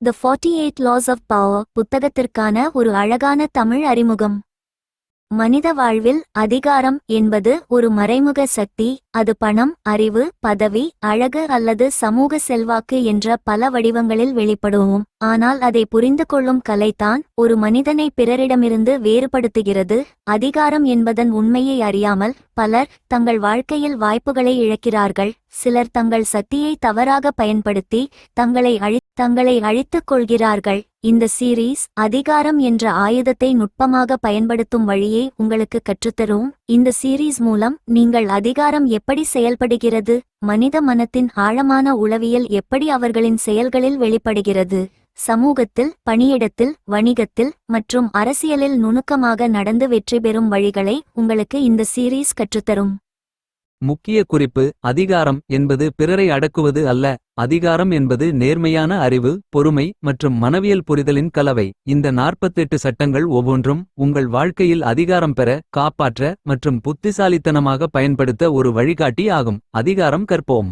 The 48 loss of power புத்தகத்திற்கான ஒரு அழகான தமிழ் அறிமுகம். மனித வாழ்வில் அதிகாரம் என்பது ஒரு மறைமுக சக்தி. அது பணம், அறிவு, பதவி, அழகு அல்லது சமூக செல்வாக்கு என்ற பல வடிவங்களில் வெளிப்படுவோம். ஆனால் அதை புரிந்து கொள்ளும் கலைதான் ஒரு மனிதனை பிறரிடமிருந்து வேறுபடுத்துகிறது. அதிகாரம் என்பதன் உண்மையை அறியாமல் பலர் தங்கள் வாழ்க்கையில் வாய்ப்புகளை இழக்கிறார்கள். சிலர் தங்கள் சக்தியை தவறாக பயன்படுத்தி தங்களை அழித்துக் கொள்கிறார்கள். இந்த சீரீஸ் அதிகாரம் என்ற ஆயுதத்தை நுட்பமாக பயன்படுத்தும் வழியை உங்களுக்கு கற்றுத்தரும். இந்த சீரீஸ் மூலம் நீங்கள் அதிகாரம் எப்படி செயல்படுகிறது, மனித மனத்தின் ஆழமான உளவியல் எப்படி அவர்களின் செயல்களில் வெளிப்படுகிறது, சமூகத்தில், பணியிடத்தில், வணிகத்தில் மற்றும் அரசியலில் நுணுக்கமாக நடந்து வெற்றி பெறும் வழிகளை உங்களுக்கு இந்த சீரீஸ் கற்றுத்தரும். முக்கிய குறிப்பு: அதிகாரம் என்பது பிறரை அடக்குவது அல்ல. அதிகாரம் என்பது நேர்மையான அறிவு, பொறுமை மற்றும் மனவியல் புரிதலின் கலவை. இந்த 48 சட்டங்கள் ஒவ்வொன்றும் உங்கள் வாழ்க்கையில் அதிகாரம் பெற, காப்பாற்ற மற்றும் புத்திசாலித்தனமாக பயன்படுத்த ஒரு வழிகாட்டி ஆகும். அதிகாரம் கற்போம்.